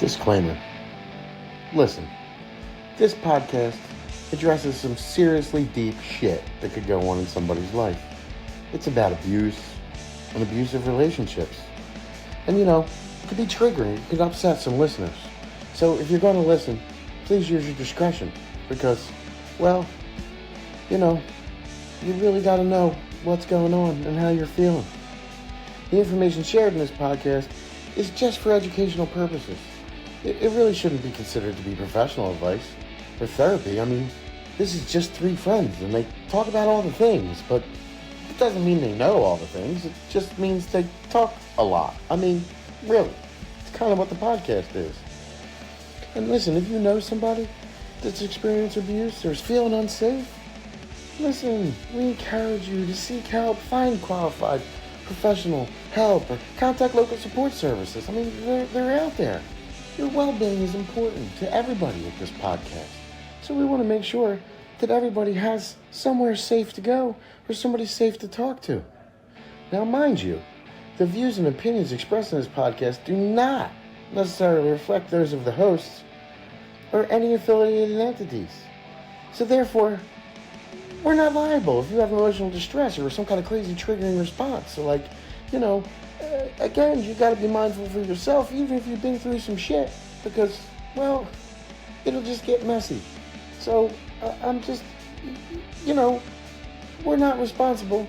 Disclaimer. Listen, this podcast addresses some seriously deep shit that could go on in somebody's life. It's about abuse and abusive relationships. And it could be triggering. It could upset some listeners. So if you're going to listen, please use your discretion because, you really got to know what's going on and how you're feeling. The information shared in this podcast is just for educational purposes. It really shouldn't be considered to be professional advice or therapy. I mean, this is just three friends and they talk about all the things, but it doesn't mean they know all the things. It just means they talk a lot. I mean, really, it's kind of what the podcast is. And listen, if you know somebody that's experienced abuse or is feeling unsafe, listen, we encourage you to seek help, find qualified professional help, or contact local support services. I mean, they're out there. Your well-being is important to everybody with this podcast. So we want to make sure that everybody has somewhere safe to go or somebody safe to talk to. Now, mind you, the views and opinions expressed in this podcast do not necessarily reflect those of the hosts or any affiliated entities. So therefore, we're not liable if you have emotional distress or some kind of crazy triggering response. So again, you got to be mindful for yourself, even if you've been through some shit, because, it'll just get messy. So I'm just, we're not responsible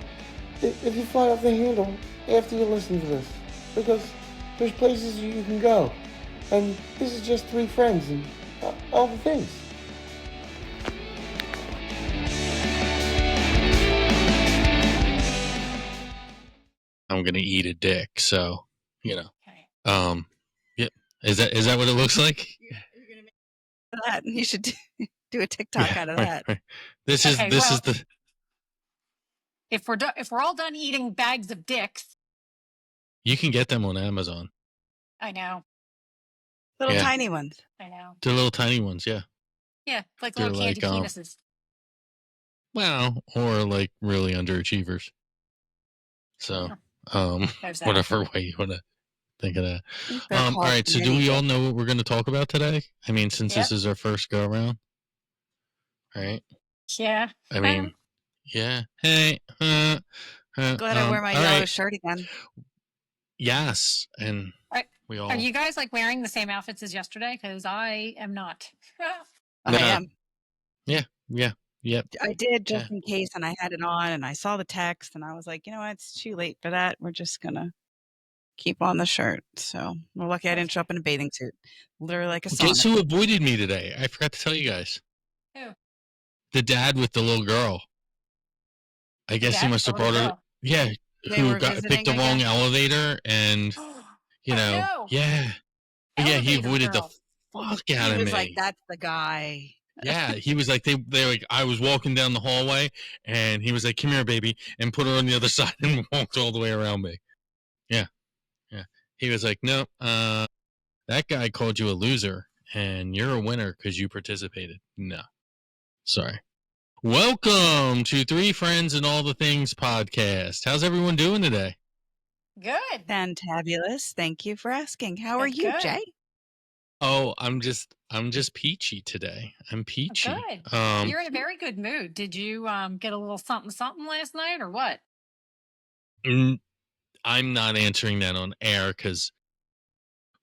if you fly off the handle after you listen to this, because there's places you can go, and this is just three friends and all the things. I'm gonna eat a dick, so Okay. yeah. Is that what it looks like? You're gonna make that. You should do a TikTok out of that. Right. This is the. If we're all done eating bags of dicks, You can get them on Amazon. I know. Little Yeah. tiny ones. I know. They're little tiny ones, yeah. Yeah, like They're little candy like, penises. Well, or like really underachievers. So, There's that. whatever way you want to think of that. They're All called right. So, do mini we all dicks. know what we're going to talk about today? I mean, since Yep. this is our first go around, right? Yeah. I mean, yeah. Hey. Glad I wear my all yellow right. shirt again. Yes, and we all. Are you guys wearing the same outfits as yesterday? Because I am not. I am. Yeah. Yep. I did just in case, and I had it on, and I saw the text, and I was like, you know what? It's too late for that. We're just gonna keep on the shirt. So we're lucky I didn't show up in a bathing suit, literally like a sauna. Guess who avoided me today? I forgot to tell you guys. Who? The dad with the little girl. I guess he must have brought her. Yeah, who picked the wrong elevator, and no. yeah, he avoided the fuck out of me. He was like, "That's the guy." Yeah, he was like, they like, I was walking down the hallway, and he was like, "Come here, baby," and put her on the other side and walked all the way around me. Yeah. He was like, "No, that guy called you a loser, and you're a winner because you participated." No, sorry. Welcome to Three Friends and All the Things podcast. How's everyone doing today? Good. Fantabulous. Thank you for asking. How are you, good. Jay? Oh, I'm just peachy today. I'm peachy. Good. You're in a very good mood. Did you get a little something last night or what? I'm not answering that on air because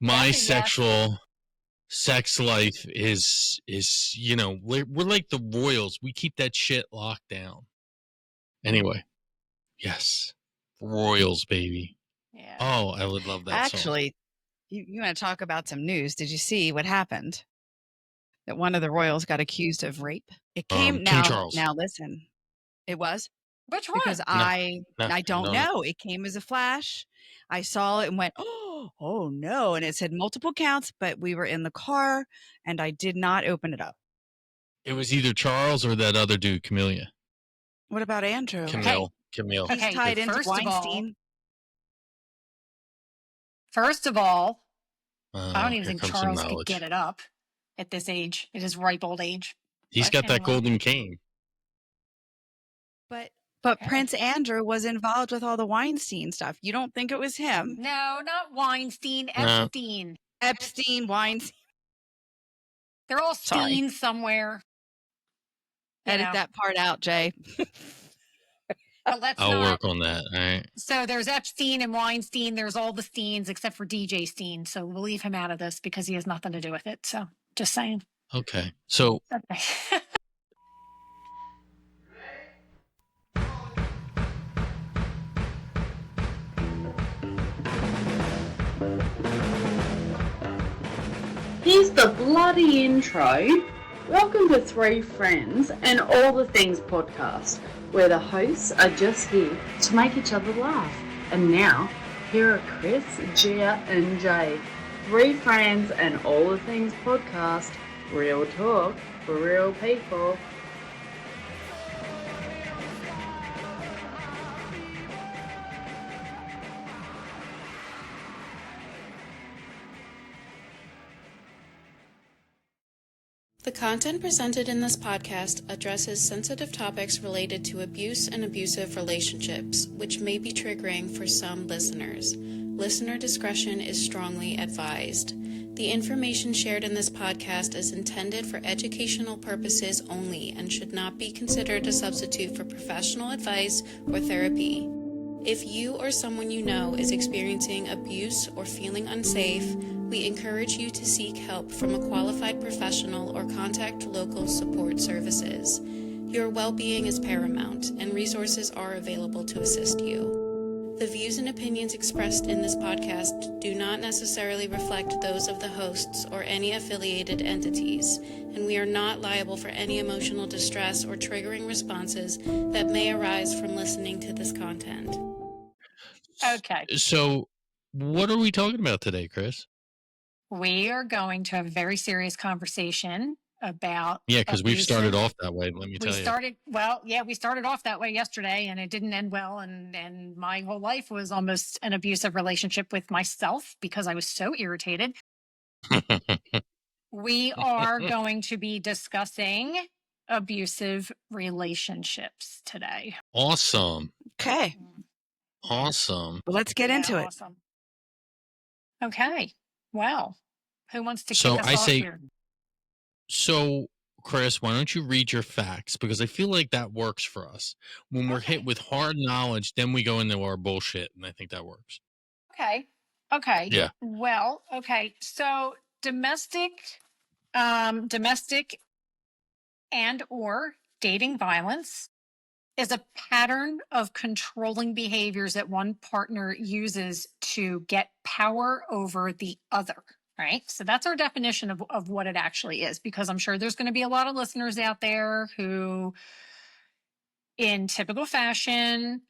my sexual sex life is we're like the Royals. We keep that shit locked down. Anyway, yes, Royals, baby. Yeah. Oh, I would love that. Actually, you want to talk about some news? Did you see what happened? That one of the Royals got accused of rape. It came King Charles. Now listen, it was which one? Because I don't know. It came as a flash. I saw it and went, oh no! And it said multiple counts, but we were in the car and I did not open it up. It was either Charles or that other dude, Camellia. What about Andrew? Camille. He's tied into Weinstein. First of all, I don't even think comes Charles could get it up at this age, at his ripe old age. He's got that golden cane. But Prince Andrew was involved with all the Weinstein stuff. You don't think it was him? No, not Weinstein. Epstein. Epstein, Weinstein. They're all Sorry. Steen somewhere. You Edit know. that part out, Jay. But let's I'll not. work on that. All right. So there's Epstein and Weinstein. There's all the Steens except for DJ Steen. So we'll leave him out of this because he has nothing to do with it. So just saying. Okay. So Okay. Here's the bloody intro. Welcome to Three Friends and All the Things podcast, where the hosts are just here to make each other laugh. And now, here are Chris, Gia, and Jay. Three Friends and All the Things podcast. Real talk for real people. The content presented in this podcast addresses sensitive topics related to abuse and abusive relationships, which may be triggering for some listeners. Listener discretion is strongly advised. The information shared in this podcast is intended for educational purposes only and should not be considered a substitute for professional advice or therapy. If you or someone you know is experiencing abuse or feeling unsafe, we encourage you to seek help from a qualified professional or contact local support services. Your well-being is paramount, and resources are available to assist you. The views and opinions expressed in this podcast do not necessarily reflect those of the hosts or any affiliated entities, and we are not liable for any emotional distress or triggering responses that may arise from listening to this content. Okay. So what are we talking about today, Chris? We are going to have a very serious conversation about. Yeah, because we've started abusive- off that way. Let me tell you. We started off that way yesterday and it didn't end well. And my whole life was almost an abusive relationship with myself because I was so irritated. We are going to be discussing abusive relationships today. Awesome. Okay. Awesome. Well, let's get into it. Awesome. Okay. Well, who wants to So kick us I off say- here? So, Chris, why don't you read your facts? Because I feel like that works for us. When we're hit Okay. with hard knowledge, then we go into our bullshit, and I think that works. Okay. Okay. Yeah. Well, okay. So domestic and or dating violence is a pattern of controlling behaviors that one partner uses to get power over the other, right? So that's our definition of what it actually is, because I'm sure there's going to be a lot of listeners out there who, in typical fashion,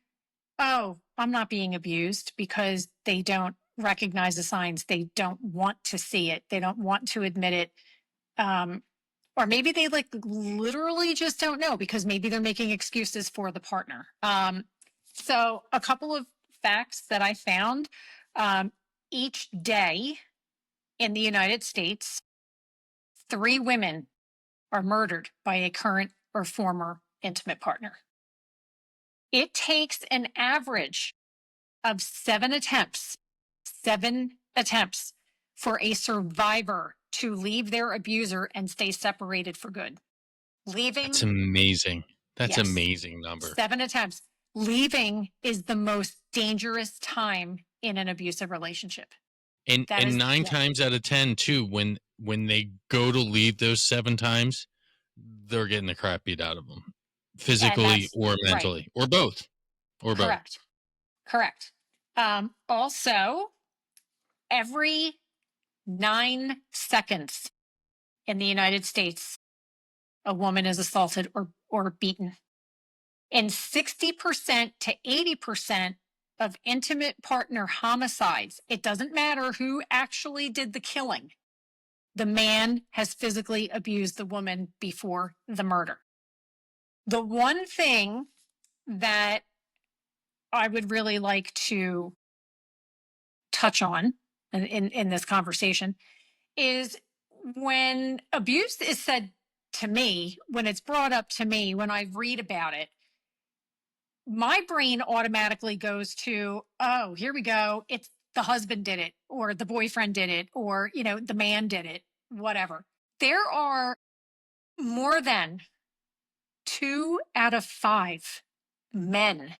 oh, I'm not being abused, because they don't recognize the signs. They don't want to see it. They don't want to admit it. Or maybe they literally just don't know, because maybe they're making excuses for the partner. So a couple of facts that I found, each day in the United States, 3 women are murdered by a current or former intimate partner. It takes an average of 7 attempts for a survivor to leave their abuser and stay separated for good. That's amazing. That's Yes. amazing number. 7 attempts. Leaving is the most dangerous time in an abusive relationship. And That is- 9 yeah. times out of 10 too, when they go to leave those 7 times, they're getting the crap beat out of them, physically that's- or right. mentally, or both, Correct. Also, every 9 seconds in the United States, a woman is assaulted or beaten. In 60% to 80% of intimate partner homicides, it doesn't matter who actually did the killing. The man has physically abused the woman before the murder. The one thing that I would really like to touch on in this conversation is when abuse is said to me, when it's brought up to me, when I read about it, my brain automatically goes to, oh, here we go. It's the husband did it or the boyfriend did it or, the man did it, whatever. There are more than 2 out of 5 men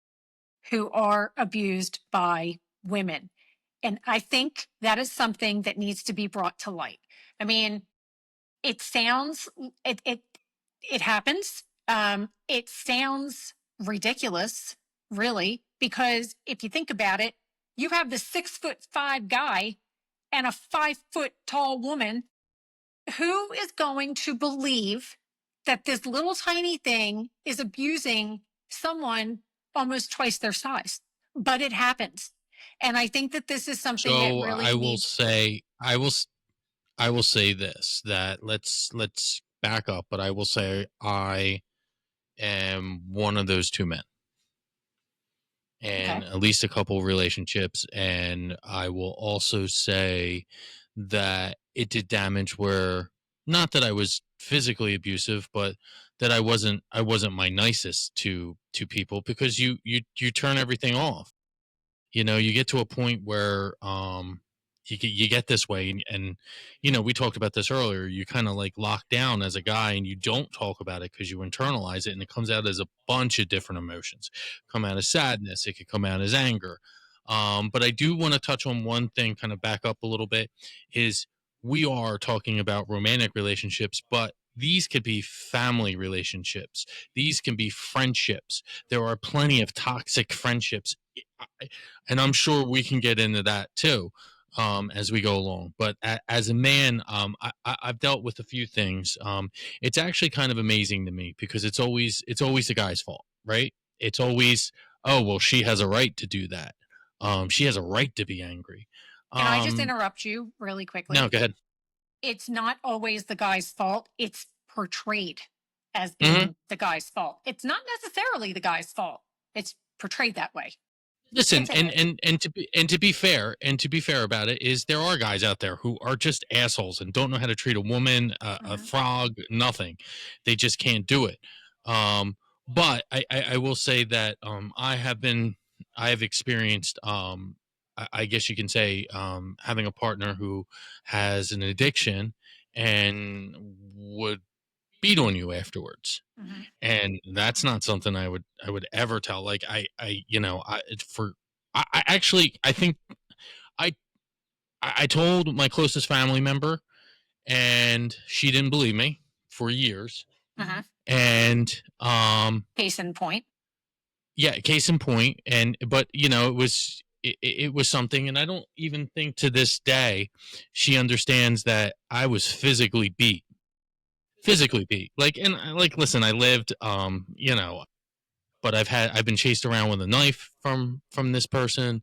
who are abused by women. And I think that is something that needs to be brought to light. I mean, it sounds, it happens. It sounds ridiculous, really, because if you think about it, you have the 6'5" guy and a 5 foot tall woman. Who is going to believe that this little tiny thing is abusing someone almost twice their size? But it happens. And I think that this is something that So really I will needs. say, I will say this, that let's back up, but I will say I am one of those 2 men, and Okay. at least a couple relationships. And I will also say that it did damage where, not that I was physically abusive, but that I wasn't my nicest to people, because you turn everything off. You get to a point where you get this way, and we talked about this earlier. You kind of like lock down as a guy, and you don't talk about it because you internalize it, and it comes out as a bunch of different emotions. Come out as sadness, it could come out as anger. But I do want to touch on one thing, kind of back up a little bit, is we are talking about romantic relationships, but these could be family relationships. These can be friendships. There are plenty of toxic friendships, and I'm sure we can get into that too, as we go along. But as a man, I've dealt with a few things. It's actually kind of amazing to me, because it's always the guy's fault, right? It's always, oh well, she has a right to do that. She has a right to be angry. Can I just Um, interrupt you really no, quickly? go ahead. It's not always the guy's fault. It's portrayed as Hmm. being the guy's fault. It's not necessarily the guy's fault. It's portrayed that way. Listen, and Continue. to be fair about it, is there are guys out there who are just assholes and don't know how to treat a woman, a Mhm. frog, nothing. They just can't do it. Um, but I will say that I have experienced, I guess you can say, having a partner who has an addiction and would beat on you afterwards, Mhm. and that's not something I would ever tell. Like, I actually, I think I I told my closest family member, and she didn't believe me for years. Mhm. And Case in point. yeah, case in point. And but it was something, and I don't even think to this day she understands that I was physically beat. Like, and like, listen, I lived, but I've been chased around with a knife from this person.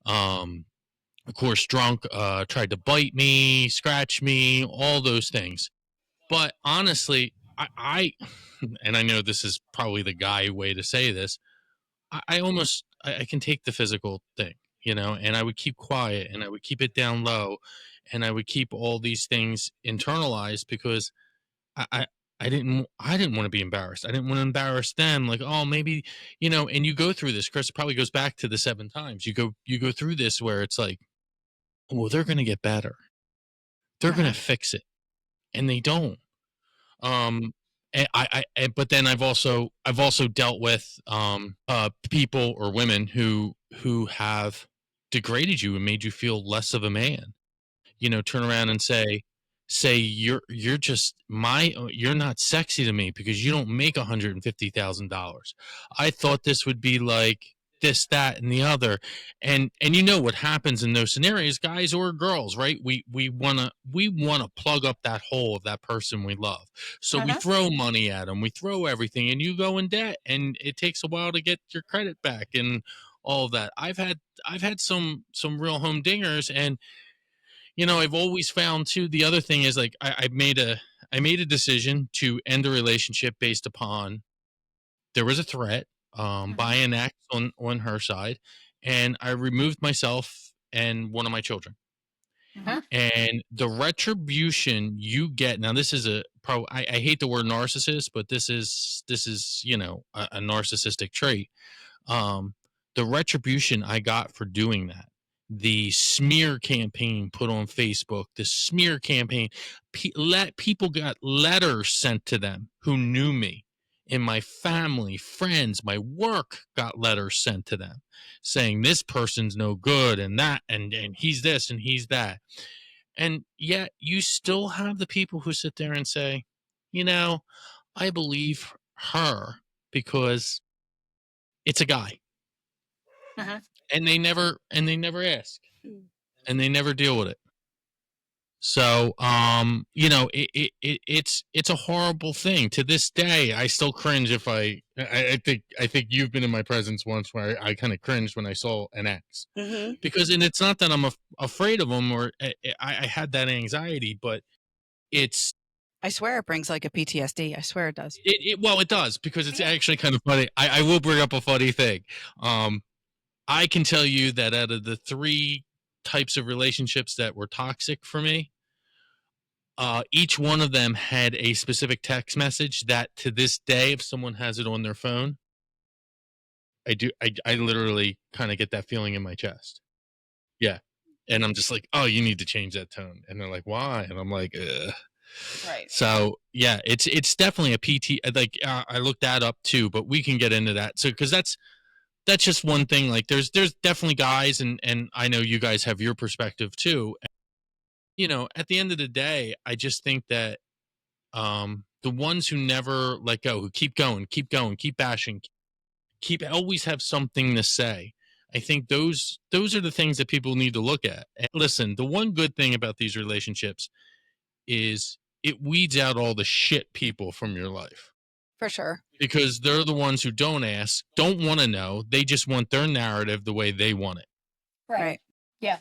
Um, of course, drunk, tried to bite me, scratch me, all those things. But honestly, I and I know this is probably the guy way to say this. I can take the physical thing, and I would keep quiet, and I would keep it down low, and I would keep all these things internalized, because I, I I didn't want to be embarrassed. I didn't want to embarrass them. Like, oh, maybe, and you go through this, Chris. It probably goes back to the 7 times. You go through this where it's like, well, they're gonna get better. They're gonna Mhm. fix it, and they don't. Um, but then I've also dealt with people or women who have degraded you and made you feel less of a man. Turn around and say you're not sexy to me because you don't make $150,000. I thought this would be like this, that, and the other. And what happens in those scenarios, guys or girls, right? We wanna plug up that hole of that person we love. So we Mhm. throw money at them, we throw everything, and you go in debt, and it takes a while to get your credit back and all of that. I've had some real humdingers. And I've always found too. The other thing is, like, I made a decision to end a relationship based upon, there was a threat, by Mhm. an ex on her side, and I removed myself and one of my children. Mhm. And the retribution you get now, this is I hate the word narcissist, but this is a narcissistic trait. um, the retribution I got for doing that the smear campaign put on Facebook, the smear campaign, people got letters sent to them who knew me, and my family, friends, my work got letters sent to them saying this person's no good and that, and he's this and he's that. And yet you still have the people who sit there and say, I believe her because it's a guy. Uh-huh. And they never ask, and they never deal with it. So, it's a horrible thing. To this day, I still cringe if I think you've been in my presence once where I kind of cringed when I saw an ex, because, and it's not that I'm afraid of them or I had that anxiety, but I swear it brings like a PTSD. I swear it does. Well, it does, because it's actually kind of funny. I will bring up a funny thing. I can tell you that out of the 3 types of relationships that were toxic for me, each one of them had a specific text message that to this day, if someone has it on their phone, I literally kind of get that feeling in my chest. Yeah. And I'm just like, oh, you need to change that tone. And they're like, why? And I'm like, ugh. Right. So yeah, it's definitely a PT. Like I looked that up too, but we can get into that. So, cause that's just one thing. Like there's definitely guys, and I know you guys have your perspective too. At the end of the day, I just think that the ones who never let go, who keep going, keep bashing, always have something to say. I think those are the things that people need to look at. And listen, the one good thing about these relationships is it weeds out all the shit people from your life. For sure. Because they're the ones who don't ask, don't want to know. They just want their narrative the way they want it. Right. Yeah.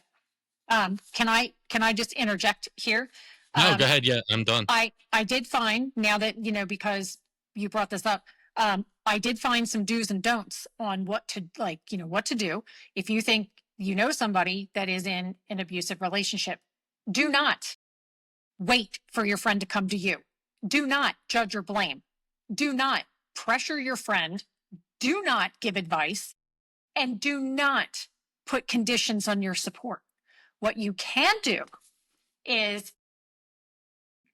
Can I just interject here? No, go ahead. Yeah, I'm done. I did find, now that, because you brought this up, I did find some do's and don'ts on what to do. If you think somebody that is in an abusive relationship, do not wait for your friend to come to you. Do not judge or blame. Do not pressure your friend. Do not give advice, and do not put conditions on your support. What you can do is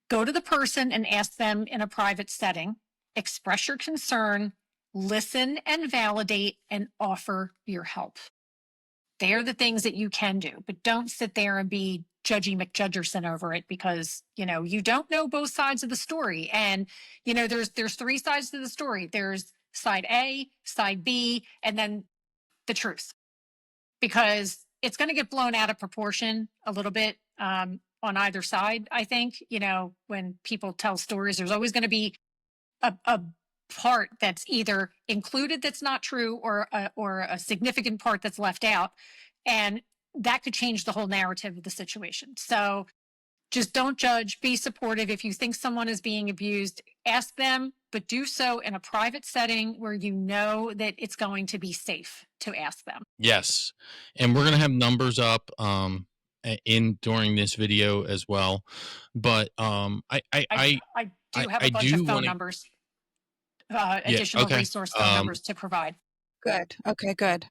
go to the person and ask them in a private setting, express your concern, listen and validate, and offer your help. They are the things that you can do, but don't sit there and be judgy McJudgerson over it, because, you don't know both sides of the story. And, there's 3 sides to the story. There's side A, side B, and then the truth, because it's going to get blown out of proportion a little bit on either side. I think, when people tell stories, there's always going to be a part that's either included that's not true, or a significant part that's left out. And that could change the whole narrative of the situation. So just don't judge, be supportive. If you think someone is being abused, ask them, but do so in a private setting where you know that it's going to be safe to ask them. Yes. And we're going to have numbers up during this video as well. But I do have a bunch of phone numbers, additional resource phone numbers to provide. Good. Okay, good.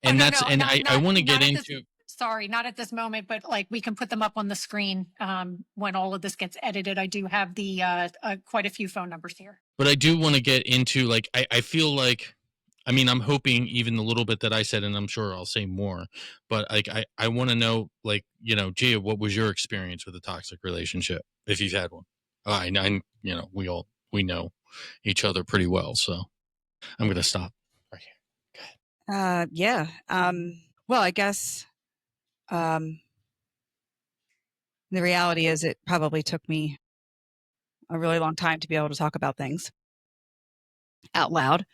And I want to get into... Sorry, not at this moment, but we can put them up on the screen when all of this gets edited. I do have the quite a few phone numbers here. But I do want to get into, I feel like, I'm hoping even the little bit that I said, and I'm sure I'll say more, but I want to know, Gia, what was your experience with a toxic relationship, if you've had one? I we know each other pretty well, so I'm going to stop right here. Go ahead. Yeah. Well, I guess the reality is it probably took me a really long time to be able to talk about things out loud.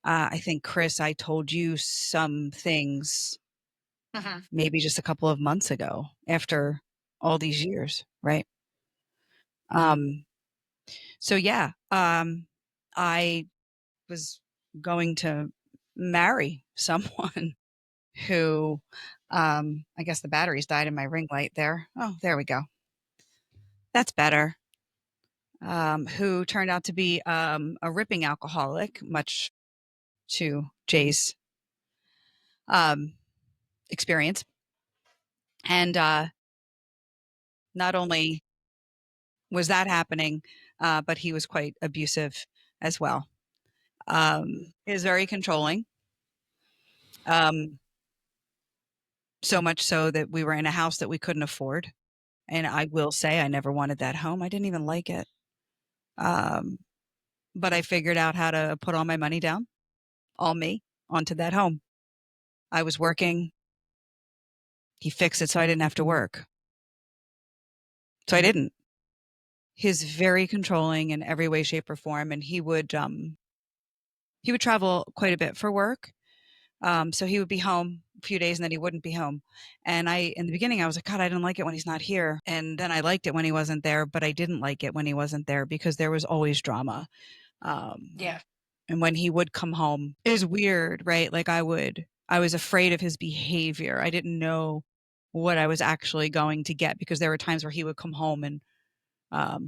I think, Chris, I told you some things maybe just a couple of months ago after all these years, right? So yeah, I was going to marry someone who, I guess the batteries died in my ring light there. Oh, there we go. That's better. Who turned out to be a ripping alcoholic, much to Jay's experience. And not only was that happening, but he was quite abusive as well. He was very controlling. So much so that we were in a house that we couldn't afford. And I will say I never wanted that home. I didn't even like it. But I figured out how to put all my money down, all me, onto that home. I was working. He fixed it so I didn't have to work. So I didn't. He's very controlling in every way, shape, or form. And he would travel quite a bit for work. So he would be home a few days and then he wouldn't be home. And in the beginning, I was like, God, I didn't like it when he's not here. And then I liked it when he wasn't there, but I didn't like it when he wasn't there because there was always drama. Yeah. And when he would come home, it was weird, right? Like I was afraid of his behavior. I didn't know what I was actually going to get because there were times where he would come home and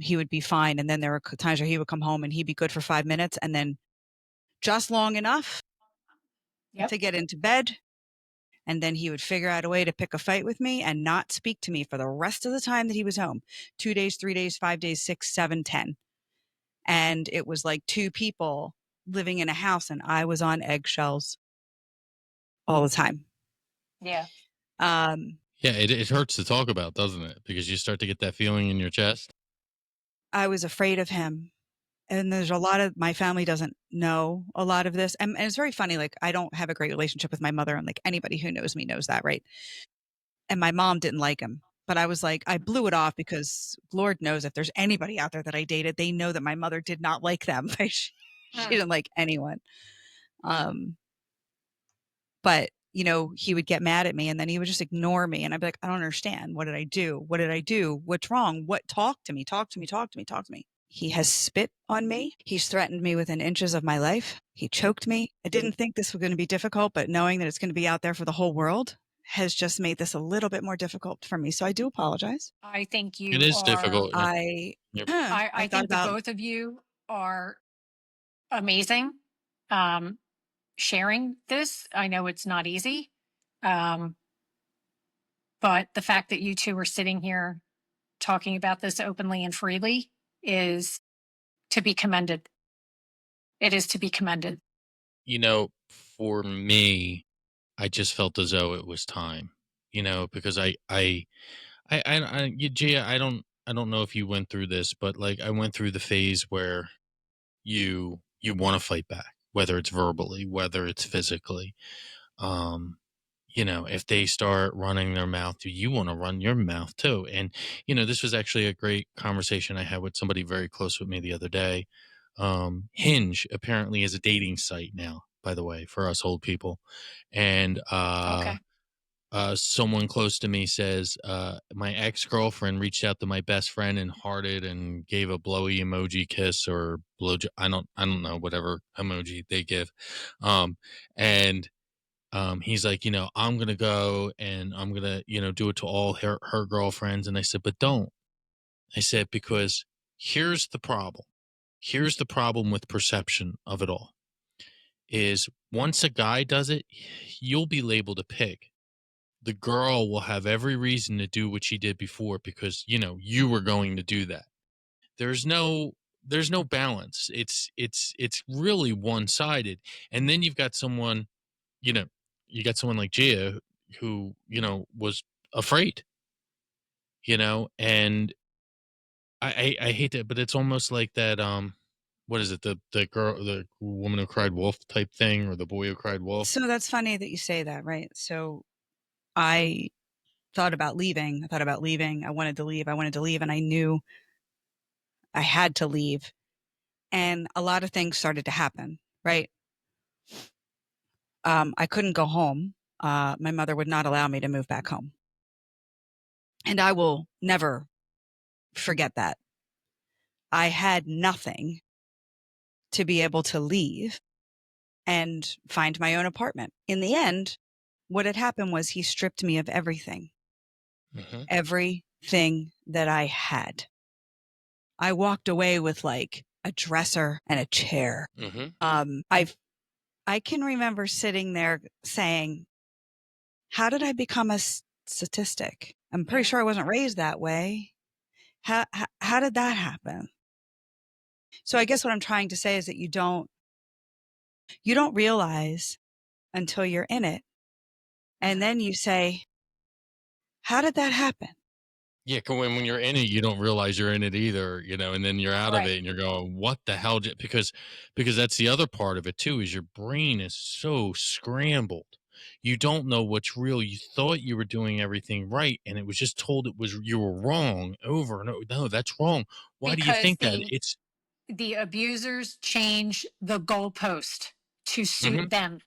he would be fine. And then there were times where he would come home and he'd be good for 5 minutes and then just long enough Yep. to get into bed. And then he would figure out a way to pick a fight with me and not speak to me for the rest of the time that he was home. 2 days, 3 days, 5 days, 6, 7, 10. And it was like two people living in a house and I was on eggshells all the time. Yeah. Yeah, it hurts to talk about, doesn't it? Because you start to get that feeling in your chest. I was afraid of him. And there's a lot of my family doesn't know a lot of this. And it's very funny. Like I don't have a great relationship with my mother. And like anybody who knows me knows that. Right. And my mom didn't like him. But I was like, I blew it off because Lord knows if there's anybody out there that I dated, they know that my mother did not like them. she didn't like anyone. But, you know, he would get mad at me and then he would just ignore me. And I'd be like, I don't understand. What did I do? What did I do? What's wrong? Talk to me, talk to me, talk to me, talk to me. He has spit on me. He's threatened me within inches of my life. He choked me. I didn't think this was going to be difficult, but knowing that it's going to be out there for the whole world has just made this a little bit more difficult for me. So I do apologize. I think you It is are. difficult. Yeah. I I think the both of you are amazing. Sharing this, I know it's not easy. But the fact that you two are sitting here talking about this openly and freely is to be commended. It is to be commended. You know, for me, I just felt as though it was time. You know, because Gia, I don't know if you went through this, but like I went through the phase where you want to fight back, whether it's verbally, whether it's physically. You know, if they start running their mouth, you want to run your mouth too. And you know, this was actually a great conversation I had with somebody very close with me the other day. Hinge apparently is a dating site now, by the way, for us old people. And Okay. someone close to me says, my ex-girlfriend reached out to my best friend and hearted and gave a blowy emoji kiss or blow. I don't know, whatever emoji they give. And he's like, you know, I'm going to go and I'm going to, you know, do it to all her girlfriends. And I said, but don't. I said, because here's the problem. Here's the problem with perception of it all is once a guy does it, you'll be labeled a pig. The girl will have every reason to do what she did before because, you know, you were going to do that. There's no balance. It's really one-sided. And then you've got someone, you know, you got someone like Gia who, you know, was afraid, you know, and I hate that, but it's almost like that, what is it? The woman who cried wolf type thing or the boy who cried wolf. So that's funny that you say that, right? So I thought about leaving. I wanted to leave. And I knew I had to leave. And a lot of things started to happen, right? I couldn't go home. My mother would not allow me to move back home. And I will never forget that. I had nothing to be able to leave and find my own apartment. In the end, what had happened was he stripped me of everything. Mm-hmm. Everything that I had. I walked away with like a dresser and a chair. Mm-hmm. I can remember sitting there saying, how did I become a statistic. I'm pretty sure I wasn't raised that way. How did that happen? So I guess what I'm trying to say is that you don't realize until you're in it. And then you say, how did that happen? Yeah, 'cause when you're in it, you don't realize you're in it either, and then you're out of Right. it and you're going, what the hell? Because that's the other part of it too, is your brain is so scrambled. You don't know what's real. You thought you were doing everything right, and it was just told you were wrong over and over. No, that's wrong. Why do you Because think that? It's the abusers change the goalpost to suit them.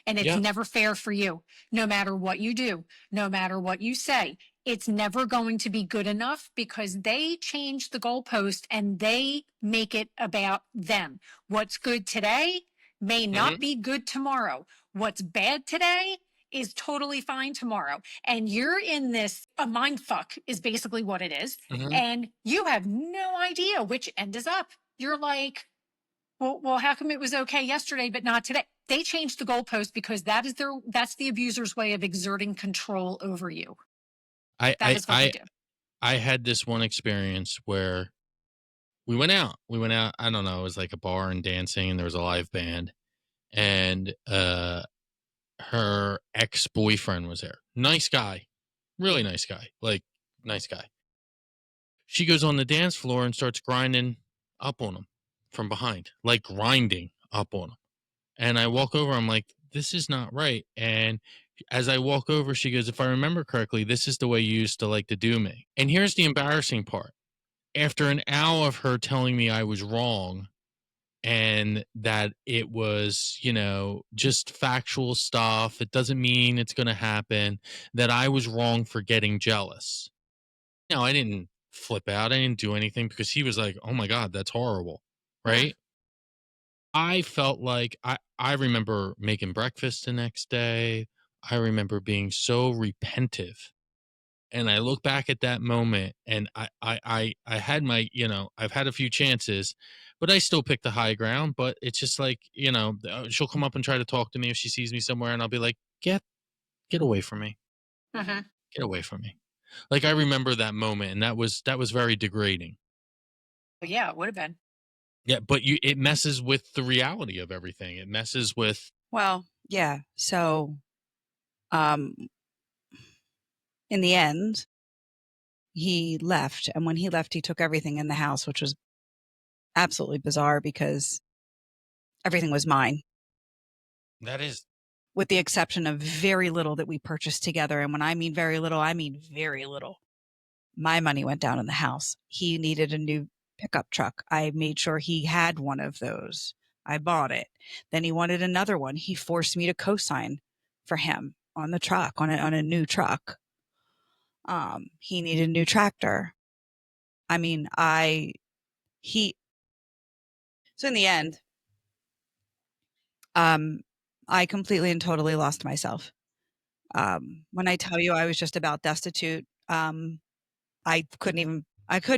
And it's yeah. never fair for you. No matter what you do, no matter what you say, it's never going to be good enough because they change the goalpost and they make it about them. What's good today may not be good tomorrow. What's bad today is totally fine tomorrow. And you're in this, a mind fuck is basically what it is. And you have no idea which end is up. You're like, well, how come it was okay yesterday, but not today? They changed the goalpost because that's the abuser's way of exerting control over you. That is what they do. I had this one experience where we went out. I don't know, it was like a bar and dancing, and there was a live band, and her ex-boyfriend was there. Nice guy. Really nice guy. Like, nice guy. She goes on the dance floor and starts grinding up on him from behind, like grinding up on him. And I walk over, I'm like, this is not right. And as I walk over, she goes, if I remember correctly, this is the way you used to like to do me. And here's the embarrassing part. After an hour of her telling me I was wrong and that it was, just factual stuff, it doesn't mean it's going to happen, that I was wrong for getting jealous. No, I didn't flip out. I didn't do anything because he was like, oh my God, that's horrible. Right. I felt like I remember making breakfast the next day. I remember being so repentive. And I look back at that moment and I had my, I've had a few chances, but I still picked the high ground. But it's just like, she'll come up and try to talk to me if she sees me somewhere, and I'll be like, get away from me. Get away from me. Like, I remember that moment, and that was very degrading. Yeah, it would have been. Yeah, but it messes with the reality of everything. It messes with. Well, yeah. So, in the end, he left. And when he left, he took everything in the house, which was absolutely bizarre because everything was mine. That is. With the exception of very little that we purchased together. And when I mean very little, I mean very little. My money went down in the house. He needed a new pickup truck. I made sure he had one of those. I bought it. Then he wanted another one. He forced me to co-sign for him on the truck, on a new truck. He needed a new tractor. I mean, so in the end, I completely and totally lost myself. When I tell you I was just about destitute, I couldn't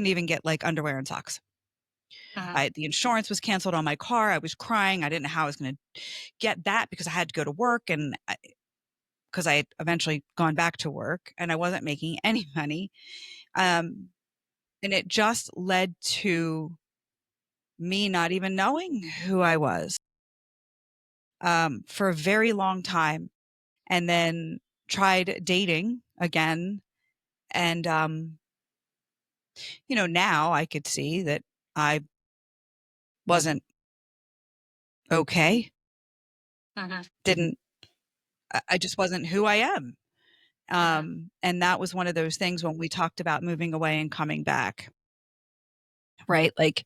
even get like underwear and socks. The insurance was canceled on my car. I was crying. I didn't know how I was going to get that because I had to go to work, and because I had eventually gone back to work and I wasn't making any money. And it just led to me not even knowing who I was for a very long time, and then tried dating again. And, now I could see that I wasn't okay. I just wasn't who I am. And that was one of those things when we talked about moving away and coming back, right? Like,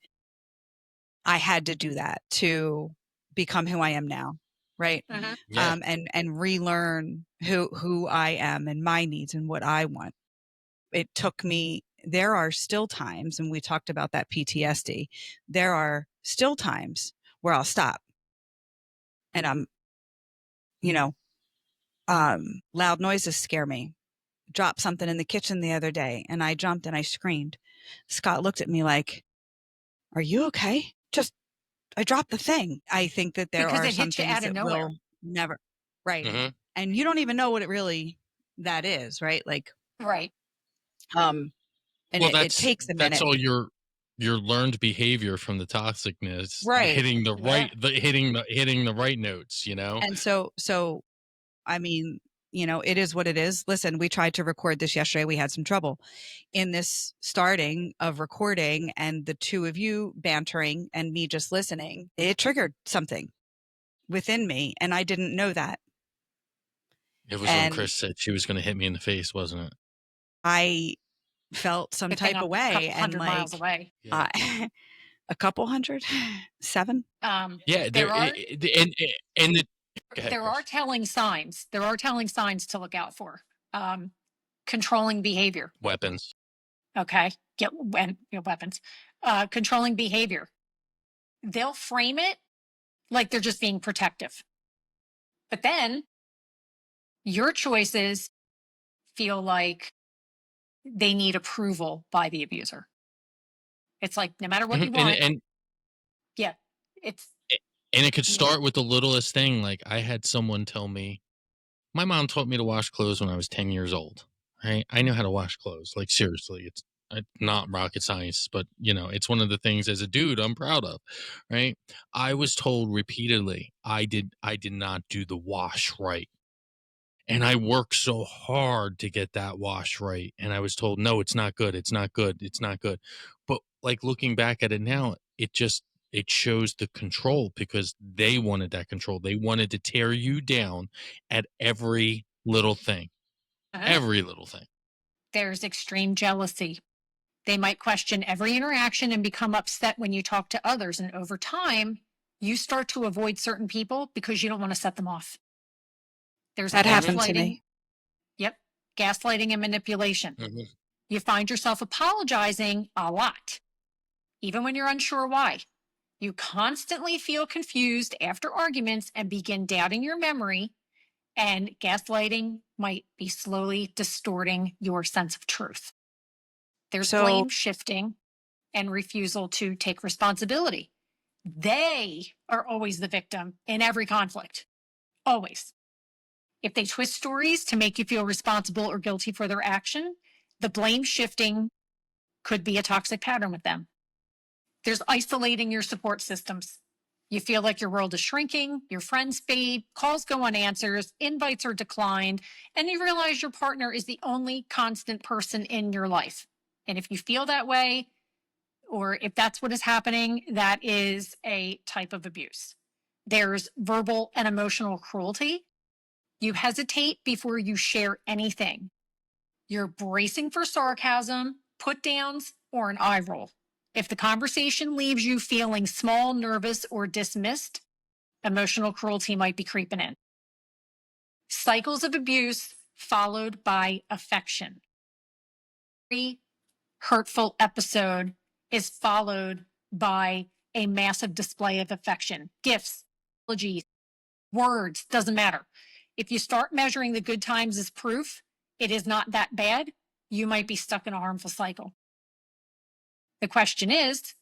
I had to do that to become who I am now. Right. Yeah. And relearn who I am and my needs and what I want. It took me, there are still times, and we talked about that PTSD. There are still times where I'll stop and I'm, loud noises scare me. Dropped something in the kitchen the other day and I jumped and I screamed. Scott looked at me like, are you okay? I dropped the thing. I think that there because are it some hit you things out of that nowhere. will never, right. And you don't even know what it really that is, right? Like, Right. and Well, it takes a that's minute. all your learned behavior from the toxicness, Right. hitting the Yeah. right, hitting the right notes, you know? And so, I mean, it is what it is. Listen, we tried to record this yesterday. We had some trouble in this starting of recording, and the two of you bantering and me just listening. It triggered something within me, and I didn't know that. It was when Chris said she was going to hit me in the face, wasn't it? I felt some Good thing type I'm of a way, couple and hundred like miles away. Yeah. a couple hundred, 7. Yeah, There are and the Go ahead, there are Chris. telling signs. There are telling signs to look out for. Controlling behavior. Weapons. Okay. Weapons. Controlling behavior. They'll frame it like they're just being protective. But then your choices feel like they need approval by the abuser. It's like no matter what you want. And Yeah. It's it could start with the littlest thing. Like, I had someone tell me, my mom taught me to wash clothes when I was 10 years old. Right? I know how to wash clothes. Like, seriously, it's not rocket science, but it's one of the things as a dude I'm proud of. Right? I was told repeatedly I did not do the wash right. And I worked so hard to get that wash right. And I was told, no, it's not good. It's not good. It's not good. But like looking back at it now, it shows the control, because they wanted that control. They wanted to tear you down at every little thing. Every little thing. There's extreme jealousy. They might question every interaction and become upset when you talk to others. And over time, you start to avoid certain people because you don't want to set them off. There's That happened to gaslighting. me. Yep. Gaslighting and manipulation. Mm-hmm. You find yourself apologizing a lot, even when you're unsure why. You constantly feel confused after arguments and begin doubting your memory. And gaslighting might be slowly distorting your sense of truth. There's blame shifting and refusal to take responsibility. They are always the victim in every conflict. Always. If they twist stories to make you feel responsible or guilty for their action, the blame shifting could be a toxic pattern with them. There's isolating your support systems. You feel like your world is shrinking, your friends fade, calls go unanswered, invites are declined, and you realize your partner is the only constant person in your life. And if you feel that way, or if that's what is happening, that is a type of abuse. There's verbal and emotional cruelty. You hesitate before you share anything. You're bracing for sarcasm, put downs, or an eye roll. If the conversation leaves you feeling small, nervous, or dismissed, emotional cruelty might be creeping in. Cycles of abuse followed by affection. Every hurtful episode is followed by a massive display of affection. Gifts, apologies, words, doesn't matter. If you start measuring the good times as proof, it is not that bad, you might be stuck in a harmful cycle. The question is,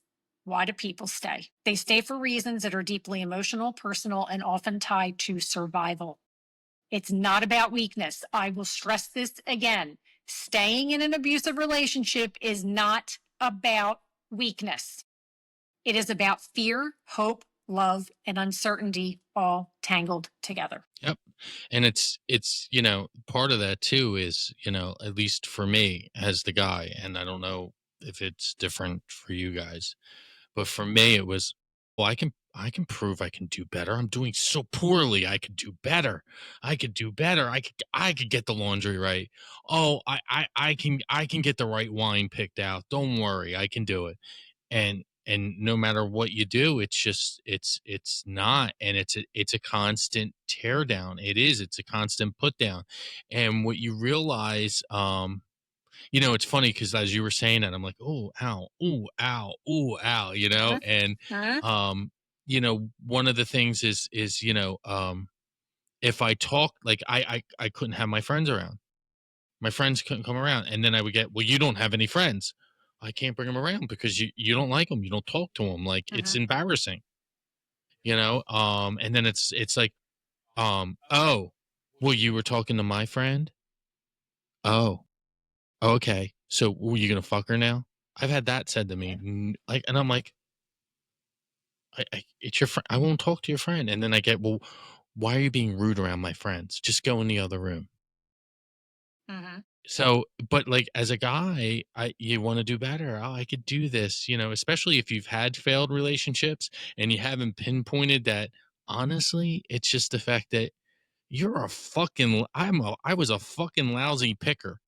why do people stay? They stay for reasons that are deeply emotional, personal, and often tied to survival. It's not about weakness. I will stress this again. Staying in an abusive relationship is not about weakness. It is about fear, hope, love, and uncertainty all tangled together. Yep. And it's part of that too is, at least for me as the guy, and I don't know if it's different for you guys, but for me it was, well, I can prove I can do better. I'm doing so poorly. I could do better. I could do better. I could get the laundry right. Oh, I can get the right wine picked out. Don't worry, I can do it. And no matter what you do, it's just it's not, and it's a constant tear down. It's a constant put down. And what you realize, it's funny because as you were saying that, I'm like, oh, ow, ooh, ow, ooh, ow, and one of the things is if I talk, like I couldn't have my friends around. My friends couldn't come around, and then I would get, well, you don't have any friends. I can't bring them around because you don't like them. You don't talk to them. Like, it's embarrassing, and then it's like, oh, well, you were talking to my friend. Oh, okay. So were you gonna fuck her now? I've had that said to me, like, and I'm like, it's your friend. I won't talk to your friend. And then I get, well, why are you being rude around my friends? Just go in the other room. Mm-hmm. So, but like as a guy, you want to do better. Oh, I could do this, especially if you've had failed relationships and you haven't pinpointed that. Honestly, it's just the fact that I was a fucking lousy picker.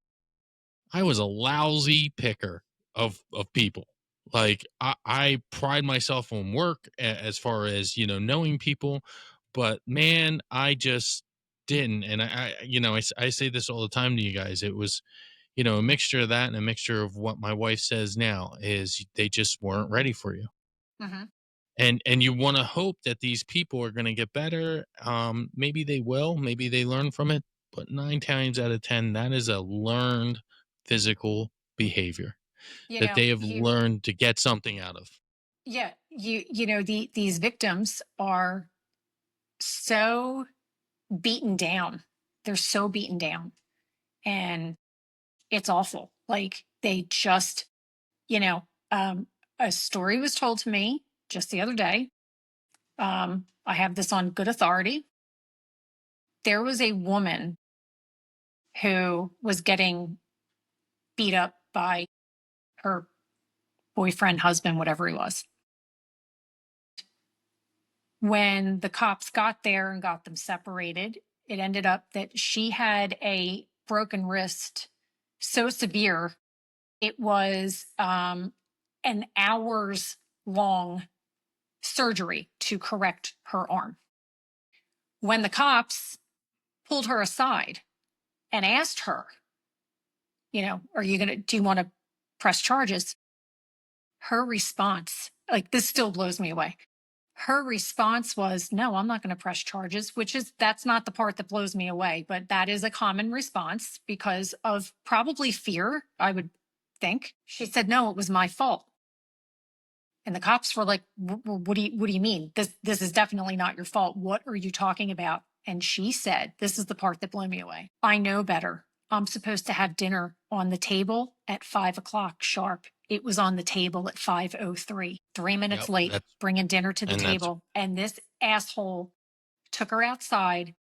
I was a lousy picker of people. Like I pride myself on work as far as, knowing people, but man, I just didn't. And I say this all the time to you guys. It was, a mixture of that and a mixture of what my wife says now is they just weren't ready for you. Mm-hmm. And you want to hope that these people are going to get better. Maybe they will, maybe they learn from it, but 9 times out of 10, that is a learned physical behavior You that know, they have you, learned to get something out of. yeah, these victims are so beaten down. They're so beaten down, and it's awful. Like they just, you know, um, a story was told to me just the other day. I have this on good authority. There was a woman who was getting beat up by her boyfriend, husband, whatever he was. When the cops got there and got them separated, it ended up that she had a broken wrist so severe it was an hours long surgery to correct her arm. When the cops pulled her aside and asked her, do you want to press charges? Her response, like this still blows me away. Her response was, no, I'm not going to press charges, that's not the part that blows me away, but that is a common response because of probably fear, I would think. She said, no, it was my fault. And the cops were like, what do you mean? This is definitely not your fault. What are you talking about? And she said, this is the part that blew me away. I know better. I'm supposed to have dinner on the table at 5:00 sharp. It was on the table at 5:03, 3 minutes Yep, late, bringing dinner to the and that's table. And this asshole took her outside,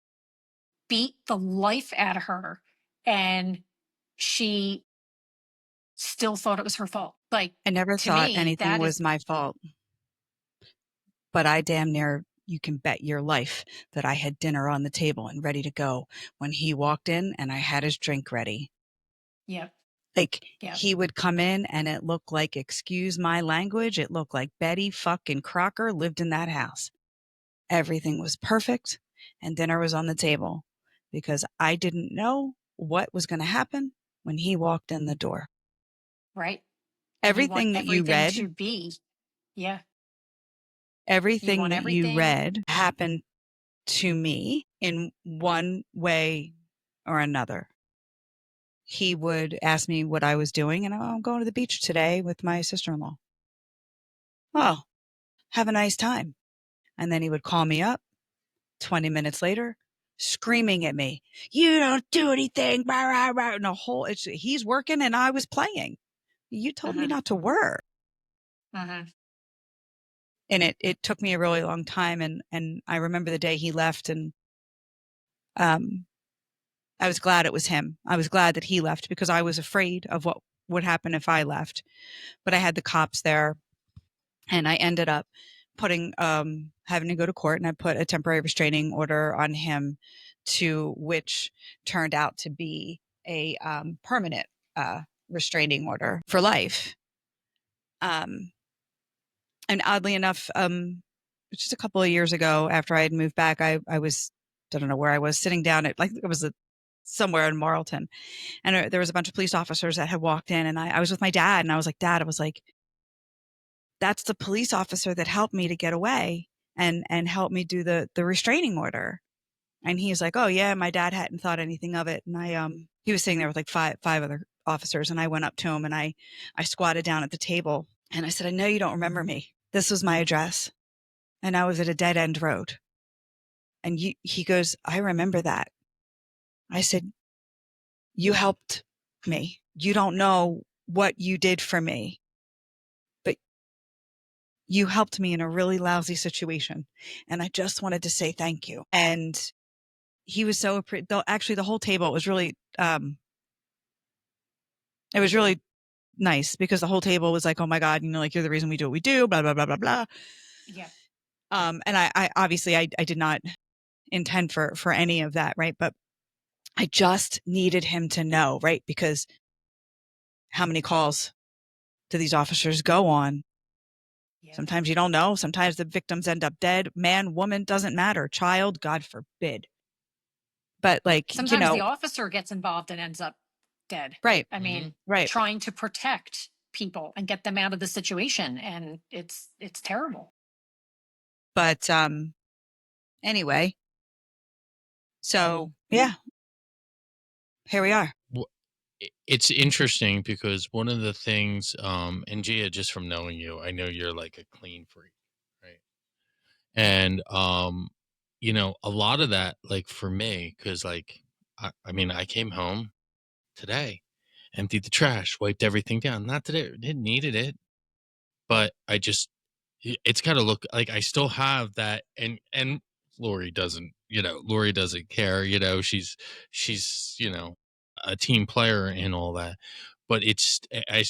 beat the life out of her, and she still thought it was her fault. Like, I never to thought me, anything that was is, my fault, but I damn near, you can bet your life that I had dinner on the table and ready to go when he walked in and I had his drink ready. yep, Like yep. he would come in and it looked like, excuse my language, it looked like Betty fucking Crocker lived in that house. Everything was perfect and dinner was on the table because I didn't know what was going to happen when he walked in the door. Right. And you want Everything that you everything to read, be, yeah, you everything want that you everything. read happened to me in one way or another. He would ask me what I was doing, and I'm going to the beach today with my sister-in-law. Oh, have a nice time. And then he would call me up 20 minutes later, screaming at me, you don't do anything. Blah, blah, blah. And he's working and I was playing. You told me Uh-huh. not to work. Uh-huh. And it took me a really long time. And I remember the day he left, and I was glad it was him. I was glad that he left because I was afraid of what would happen if I left. But I had the cops there, and I ended up having to go to court, and I put a temporary restraining order on him, to which turned out to be a permanent restraining order for life. And oddly enough, just a couple of years ago, after I had moved back, I was, I don't know where I was, sitting down at, like, it was somewhere in Marlton, and there was a bunch of police officers that had walked in, and I was with my dad, and I was like, Dad, I was like, that's the police officer that helped me to get away and helped me do the restraining order. And he's like, oh yeah, my dad hadn't thought anything of it. And he was sitting there with like five other officers, and I went up to him and I squatted down at the table and I said, I know you don't remember me. This was my address and I was at a dead end road. And he goes, I remember that. I said, you helped me. You don't know what you did for me, but you helped me in a really lousy situation. And I just wanted to say thank you. And he was so, actually the whole table was really, it was really nice because the whole table was like, oh my God, like you're the reason we do what we do, blah, blah, blah, blah, blah. Yeah. And I obviously I did not intend for any of that. Right. But I just needed him to know, right? Because how many calls do these officers go on? Yeah. Sometimes you don't know. Sometimes the victims end up dead. Man, woman, doesn't matter. Child, God forbid. But sometimes the officer gets involved and ends up dead. Right. I mean, right. trying to protect people and get them out of the situation. And it's terrible. But anyway, so yeah, here we are. It's interesting because one of the things, and Gia, just from knowing you, I know you're like a clean freak, right? And a lot of that, like for me, because like I mean, I came home today, emptied the trash, wiped everything down. Not that it needed it, but it's got to look like I still have that. And Lori doesn't, Lori doesn't care. She's a team player and all that. But it's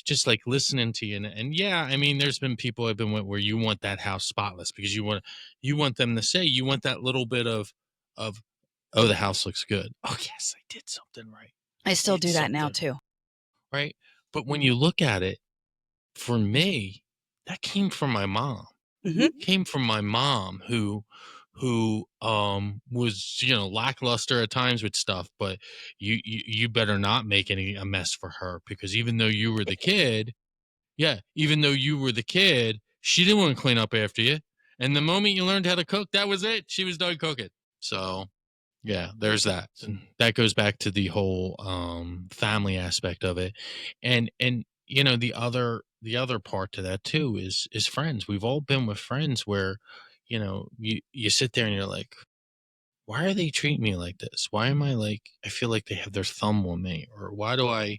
just like listening to you, and yeah, I mean, there's been people I've been with where you want that house spotless because you want them to say, you want that little bit of oh, the house looks good. Oh yes, I did something right. I still do that now too. Right. But when you look at it, for me, that came from my mom. Came from my mom who was lackluster at times with stuff, but you better not make a mess for her, because even though you were the kid, she didn't want to clean up after you, and the moment you learned how to cook, that was it. She was done cooking. So yeah, there's that. And that goes back to the whole family aspect of it. And the other part to that too is friends. We've all been with friends where, you sit there and you're like, why are they treating me like this? Why am I like, I feel like they have their thumb on me, or why do I,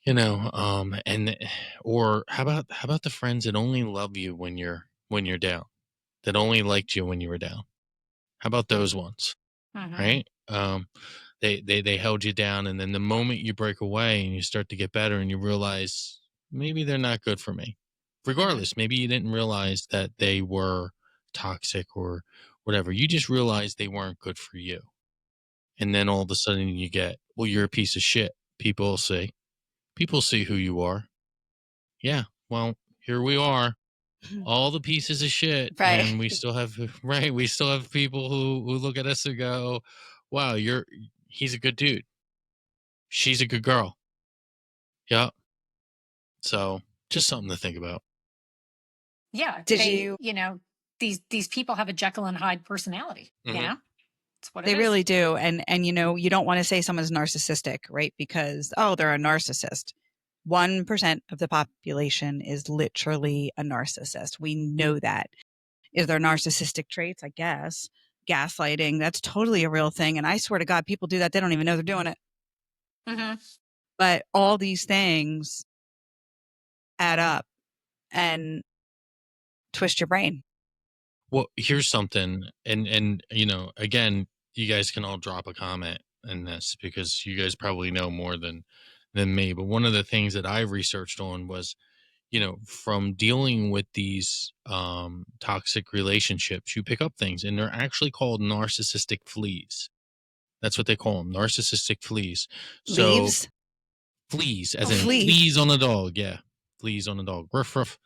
and or how about the friends that only love you when you're down, that only liked you when you were down? How about those ones? Right? They held you down, and then the moment you break away and you start to get better and you realize maybe they're not good for me. Regardless, maybe you didn't realize that they were toxic or whatever. You just realized they weren't good for you. And then all of a sudden you get, well, you're a piece of shit. People see. People see who you are. Yeah. Well, here we are, all the pieces of shit, Right. and we still have we still have people who look at us and go, wow, he's a good dude, she's a good girl. Yeah. So just something to think about. Yeah. These people have a Jekyll and Hyde personality. That's what they really do. And you don't want to say someone's narcissistic, right? Because they're a narcissist. 1% of the population is literally a narcissist. We know that. Is there narcissistic traits? I guess. Gaslighting, that's totally a real thing. And I swear to God, people do that. They don't even know they're doing it. But all these things add up and twist your brain. Well, here's something. And again, you guys can all drop a comment in this because you guys probably know more than me. But one of the things that I researched on was, from dealing with these toxic relationships, you pick up things, and they're actually called narcissistic fleas. That's what they call them, narcissistic fleas. So Leaves? Fleas, as in fleas on a dog. Yeah, fleas on a dog. Ruff, ruff.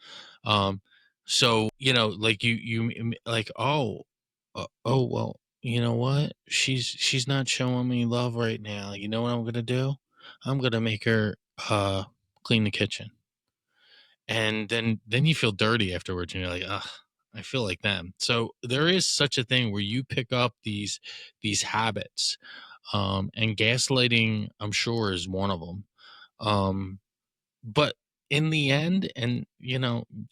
So like you like, oh, well, you know what? She's not showing me love right now. You know what I'm gonna do? I'm gonna make her clean the kitchen. And then you feel dirty afterwards, and you're like, ugh, I feel like them. So there is such a thing where you pick up these habits, and gaslighting, I'm sure, is one of them. But in the end, and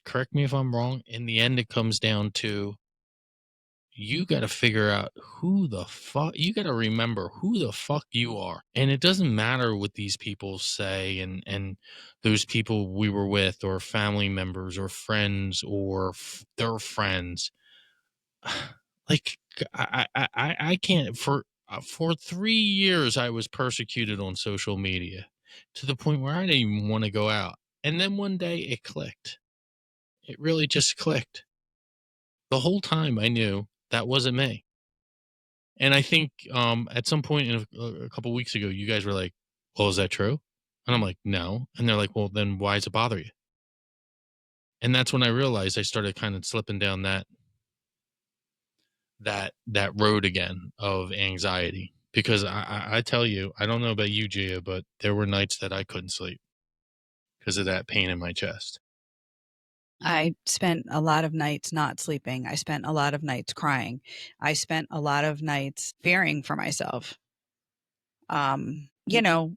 correct me if I'm wrong, in the end, it comes down to, you got to figure out who the fuck, you got to remember who the fuck you are. And it doesn't matter what these people say, and those people we were with, or family members, or friends, or their friends. Like, I can't, for 3 years, I was persecuted on social media to the point where I didn't even want to go out. And then one day it clicked. It really just clicked. The whole time I knew that wasn't me. And I think at some point in a couple weeks ago, you guys were like, well, is that true? And I'm like, no. And they're like, well, then why does it bother you? And that's when I realized I started kind of slipping down that road again of anxiety. Because I tell you, I don't know about you, Gia, but there were nights that I couldn't sleep because of that pain in my chest. I spent a lot of nights not sleeping. I spent a lot of nights crying. I spent a lot of nights fearing for myself. You know,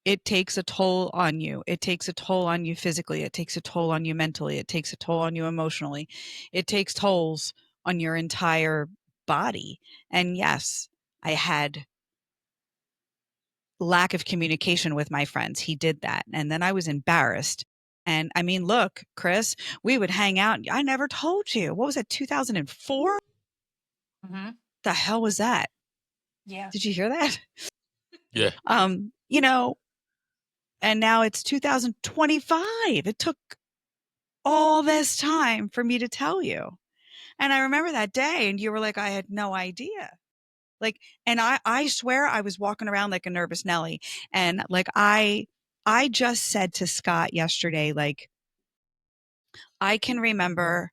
it takes a toll on you. It takes a toll on you physically. It takes a toll on you mentally. It takes a toll on you emotionally. It takes tolls on your entire body. And yes, I had lack of communication with my friends. He did that. And then I was embarrassed. And I mean, look, Chris, we would hang out. I never told you. What was it, 2004? Mm-hmm. The hell was that? Yeah. Did you hear that? Yeah. You know, and now it's 2025. It took all this time for me to tell you. And I remember that day, and you were like, I had no idea. Like, and I swear I was walking around like a nervous Nelly. And like, I just said to Scott yesterday, like, I can remember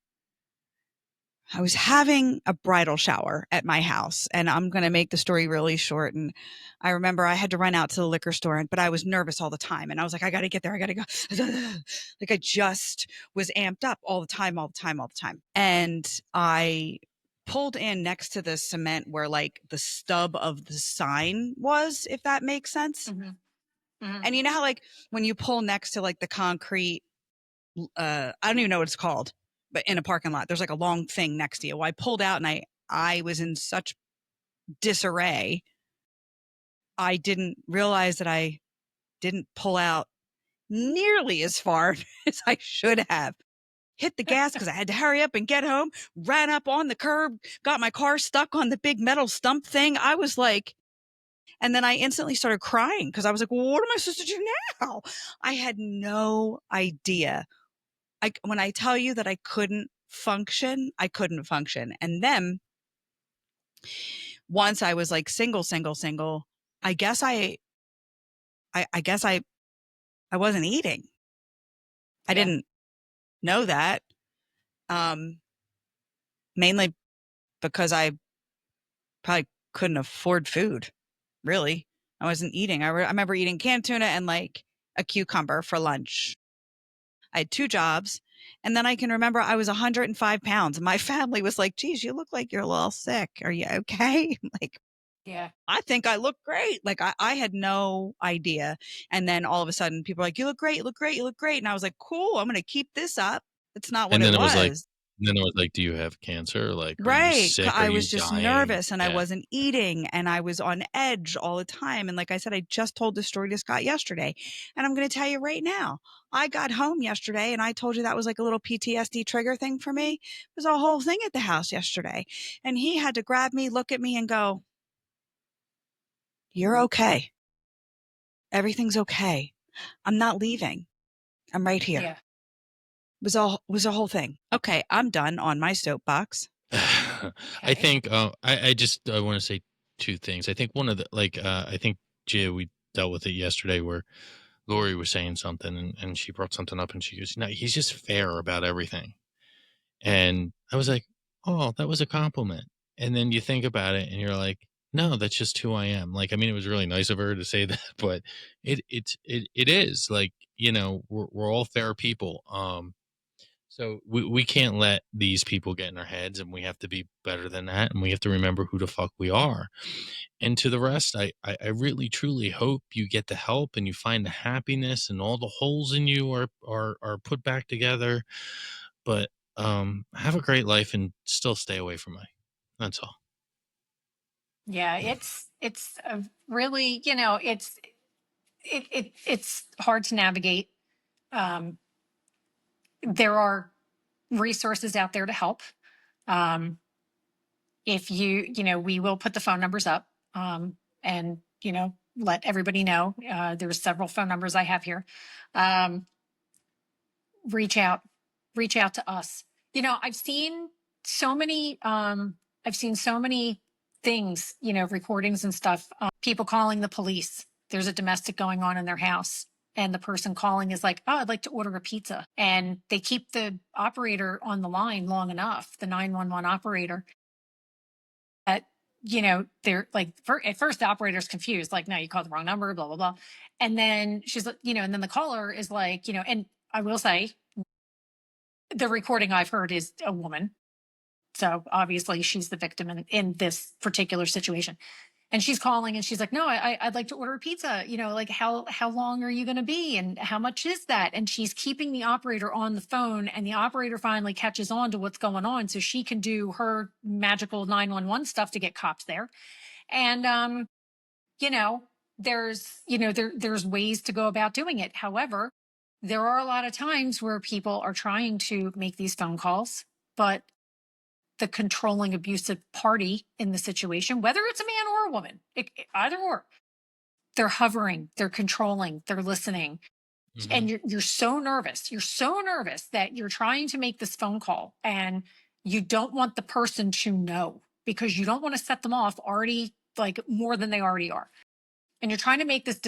I was having a bridal shower at my house, and I'm going to make the story really short. And I remember I had to run out to the liquor store, but I was nervous all the time. And I was like, I got to get there. I got to go. Like, I just was amped up all the time. And I pulled in next to the cement where like the stub of the sign was, if that makes sense. Mm-hmm. Mm-hmm. And you know how like when you pull next to like the concrete, I don't even know what it's called, but in a parking lot, there's like a long thing next to you. Well, I pulled out and I was in such disarray. I didn't realize that I didn't pull out nearly as far as I should have. Hit the gas because I had to hurry up and get home, ran up on the curb, got my car stuck on the big metal stump thing. I was like, and then I instantly started crying because I was like, well, what am I supposed to do now? I had no idea. When I tell you that I couldn't function. And then once I was like single, I guess I wasn't eating. I didn't know that. Mainly because I probably couldn't afford food. Really. I wasn't eating. I remember eating canned tuna and like a cucumber for lunch. I had 2 jobs. And then I can remember I was 105 pounds. And my family was like, geez, you look like you're a little sick. Are you okay? I'm like, Yeah. I think I look great. Like I had no idea. And then all of a sudden people are like, you look great. And I was like, cool, I'm going to keep this up. It's not what And it then it was like, was. do you have cancer? Like, are you Right. sick? I Are was you just dying? nervous and I Yeah. wasn't eating and I was on edge all the time. And like I said, I just told this story to Scott yesterday. And I'm going to tell you right now, I got home yesterday and I told you that was like a little PTSD trigger thing for me. It was a whole thing at the house yesterday. And he had to grab me, look at me and go, you're okay. Everything's okay. I'm not leaving. I'm right here. Yeah. It was a whole thing. Okay. I'm done on my soapbox. I think I want to say 2 things. I think one of the I think Gia, we dealt with it yesterday where Lori was saying something and she brought something up and she goes, no, he's just fair about everything. And I was like, oh, that was a compliment. And then you think about it and you're like, no, that's just who I am. Like, I mean, it was really nice of her to say that, but it is like, we're all fair people. So we can't let these people get in our heads, and we have to be better than that. And we have to remember who the fuck we are. And to the rest, I really, truly hope you get the help and you find the happiness and all the holes in you are put back together. But have a great life and still stay away from me. That's all. Yeah, it's a really, it's hard to navigate. There are resources out there to help. If we will put the phone numbers up, and let everybody know. There's several phone numbers I have here. Reach out to us. I've seen so many things, recordings and stuff, people calling the police. There's a domestic going on in their house, and the person calling is like, oh, I'd like to order a pizza. And they keep the operator on the line long enough, the 911 operator, that, they're like, at first the operator's confused, like, no, you called the wrong number, blah, blah, blah. And then she's like, and then the caller is like, and I will say, the recording I've heard is a woman. So obviously she's the victim in this particular situation. And she's calling and she's like, no, I'd like to order a pizza. Like, how long are you going to be? And how much is that? And she's keeping the operator on the phone, and the operator finally catches on to what's going on. So she can do her magical 911 stuff to get cops there. And, there's ways to go about doing it. However, there are a lot of times where people are trying to make these phone calls, but the controlling abusive party in the situation, whether it's a man or a woman, either or, they're hovering, they're controlling, they're listening. Mm-hmm. And you're so nervous. You're so nervous that you're trying to make this phone call, and you don't want the person to know, because you don't want to set them off already, like, more than they already are. And you're trying to make this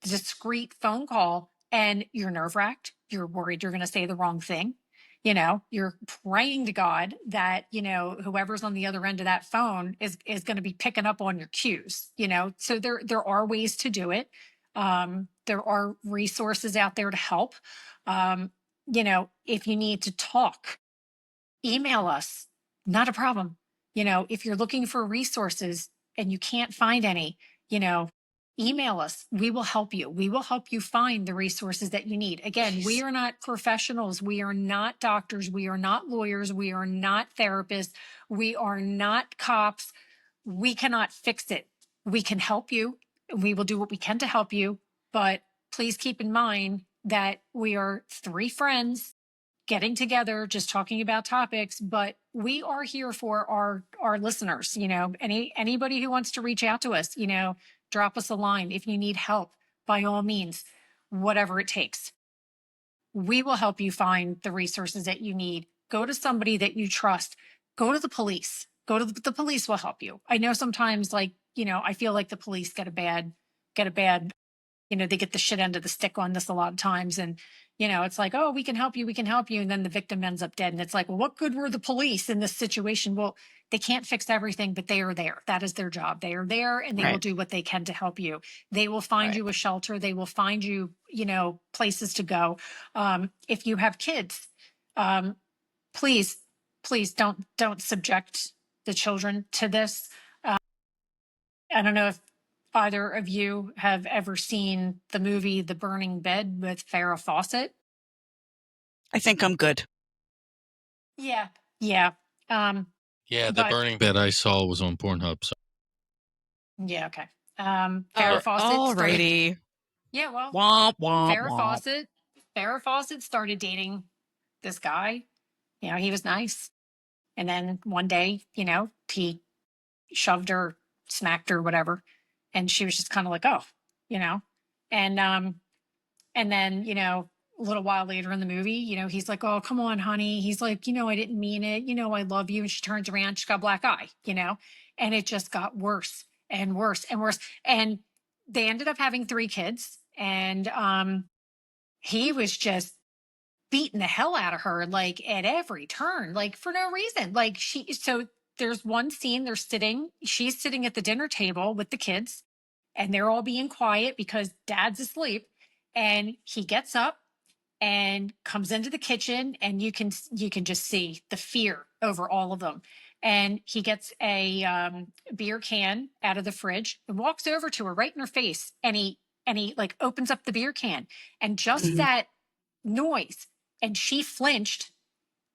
discreet phone call, and you're nerve-wracked. You're worried you're going to say the wrong thing. You're praying to God that, whoever's on the other end of that phone is going to be picking up on your cues, so there are ways to do it. There are resources out there to help. If you need to talk, email us, not a problem. If you're looking for resources and you can't find any, email us. We will help you. We will help you find the resources that you need. Again, we are not professionals. We are not doctors. We are not lawyers. We are not therapists. We are not cops. We cannot fix it. We can help you. We will do what we can to help you. But please keep in mind that we are 3 friends getting together, just talking about topics, but we are here for our listeners. Anybody who wants to reach out to us, drop us a line. If you need help, by all means, whatever it takes, we will help you find the resources that you need. Go to somebody that you trust. Go to the police. The police will help you. I know sometimes, like, I feel like the police get a bad, they get the shit end of the stick on this a lot of times. And, it's like, oh, we can help you. And then the victim ends up dead. And it's like, well, what good were the police in this situation? Well, they can't fix everything, but they are there. That is their job. They are there, and they will do what they can to help you. They will find you a shelter. They will find you, places to go. If you have kids, please don't subject the children to this. I don't know if either of you have ever seen the movie The Burning Bed with Farrah Fawcett. I think I'm good. Yeah. The Burning Bed I saw was on Pornhub. So. Yeah, okay. Farrah Fawcett. Alrighty. Yeah, well, Farrah Fawcett started dating this guy. He was nice. And then one day, he shoved her, smacked her, whatever. And she was just kind of like, oh, and then, a little while later in the movie, he's like, oh, come on, honey. He's like, I didn't mean it. I love you. And she turns around, she's got a black eye, and it just got worse and worse and worse. And they ended up having 3 kids. And he was just beating the hell out of her, like, at every turn, like, for no reason. Like, so there's one scene, she's sitting at the dinner table with the kids, and they're all being quiet because dad's asleep. And he gets up and comes into the kitchen, and you can just see the fear over all of them. And he gets a beer can out of the fridge and walks over to her right in her face. And he like opens up the beer can, and just that noise, and she flinched,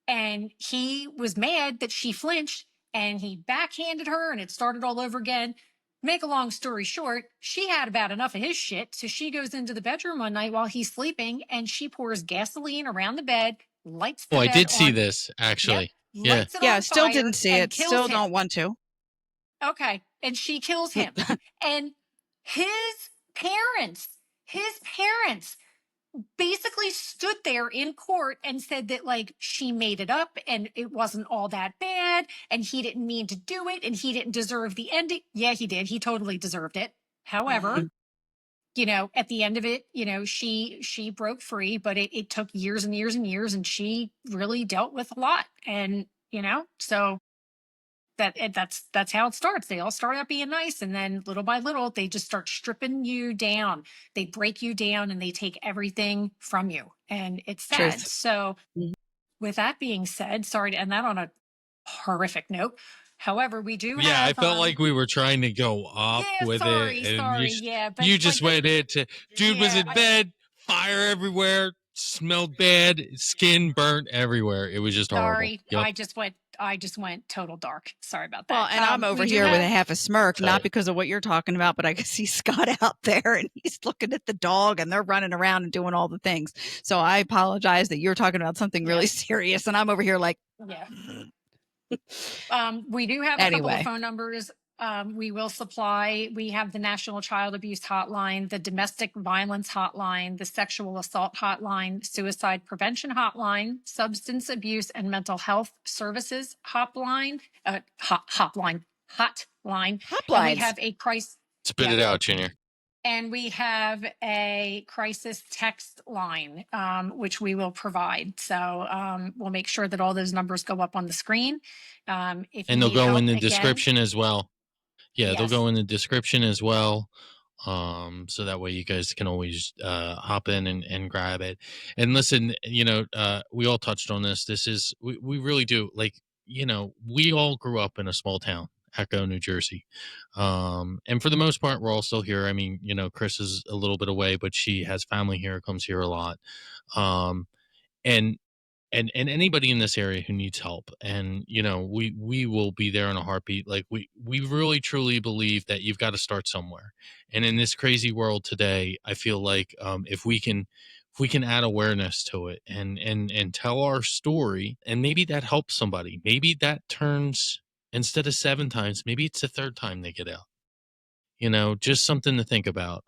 and he was mad that she flinched, and he backhanded her and it started all over again. Make a long story short, she had about enough of his shit. So she goes into the bedroom one night while he's sleeping and she pours gasoline around the bed, lights the Oh, I bed did see on. this actually. Yep, Yeah. lights it Yeah, on still fire didn't see and it. kills Still him. don't want to. Okay. And she kills him. And his parents basically stood there in court and said that like she made it up and it wasn't all that bad and he didn't mean to do it and he didn't deserve the ending. Yeah, he did. He totally deserved it. However, you know, at the end of it, you know, she broke free, but it took years and years and years and she really dealt with a lot. And, you know, so that's how it starts. They all start out being nice and then little by little they just start stripping you down. They break you down and they take everything from you. And it's sad. Truth. So Mhm. with that being said, sorry to end that on a horrific note. However, we do Yeah, I have felt like we were trying to go up with sorry, it, and sorry, yeah, but you just went into dude was in yeah, bed, fire everywhere, smelled bad, skin burnt everywhere. It was just horrible. sorry. Yep. I just went total dark. Sorry about that. Well, and I'm over we do here with a have- half a smirk, Sorry. not because of what you're talking about, but I can see Scott out there and he's looking at the dog and they're running around and doing all the things. So I apologize that you're talking about something really serious and I'm over here like, yeah. We do have a couple Anyway. of phone numbers. We will supply. We have the National Child Abuse Hotline, the Domestic Violence Hotline, the Sexual Assault Hotline, Suicide Prevention Hotline, Substance Abuse and Mental Health Services Hotline, Hotline. And we hoplines. have a crisis. Spit it out, Junior. And we have a crisis text line, which we will provide. So we'll make sure that all those numbers go up on the screen. If And you they'll need go help, in the again, description as well. Yeah, they'll Yes. go in the description as well. So that way you guys can always hop in and grab it. And listen, you know, we all touched on this. This is we really do, like, you know, we all grew up in a small town, Echo, New Jersey. And for the most part, we're all still here. I mean, you know, Chris is a little bit away, but she has family here, comes here a lot. And anybody in this area who needs help, and you know, we will be there in a heartbeat. Like we really truly believe that you've got to start somewhere. And in this crazy world today, I feel like if we can add awareness to it and tell our story, and maybe that helps somebody, maybe that turns, instead of 7 times, maybe it's the 3rd time they get out, you know, just something to think about.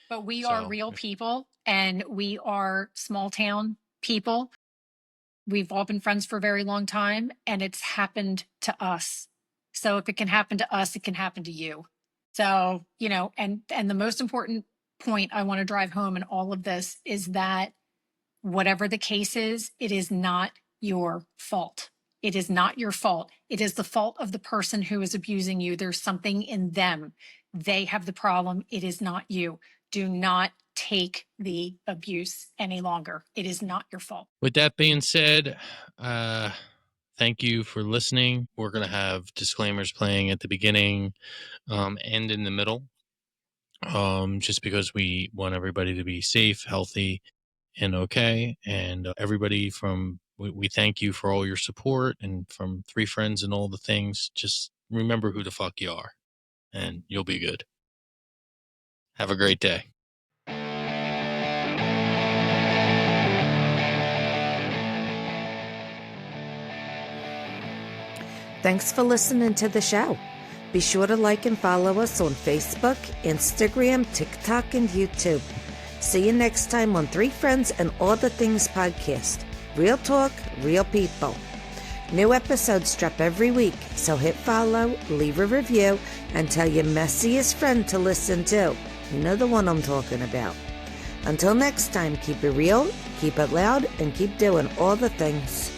But we So- are real people and we are small town people. We've all been friends for a very long time and it's happened to us. So if it can happen to us, it can happen to you. So, you know, and the most important point I want to drive home in all of this is that whatever the case is, it is not your fault. It is not your fault. It is the fault of the person who is abusing you. There's something in them. They have the problem. It is not you. Do not take the abuse any longer. It is not your fault. With that being said, thank you for listening. We're going to have disclaimers playing at the beginning and in the middle, just because we want everybody to be safe, healthy, and okay. And everybody we thank you for all your support, and from 3 friends and all the things. Just remember who the fuck you are, and you'll be good. Have a great day. Thanks for listening to the show. Be sure to like and follow us on Facebook, Instagram, TikTok, and YouTube. See you next time on 3 Friends and All the Things podcast. Real talk, real people. New episodes drop every week, so hit follow, leave a review, and tell your messiest friend to listen too. You know the one I'm talking about. Until next time, keep it real, keep it loud, and keep doing all the things.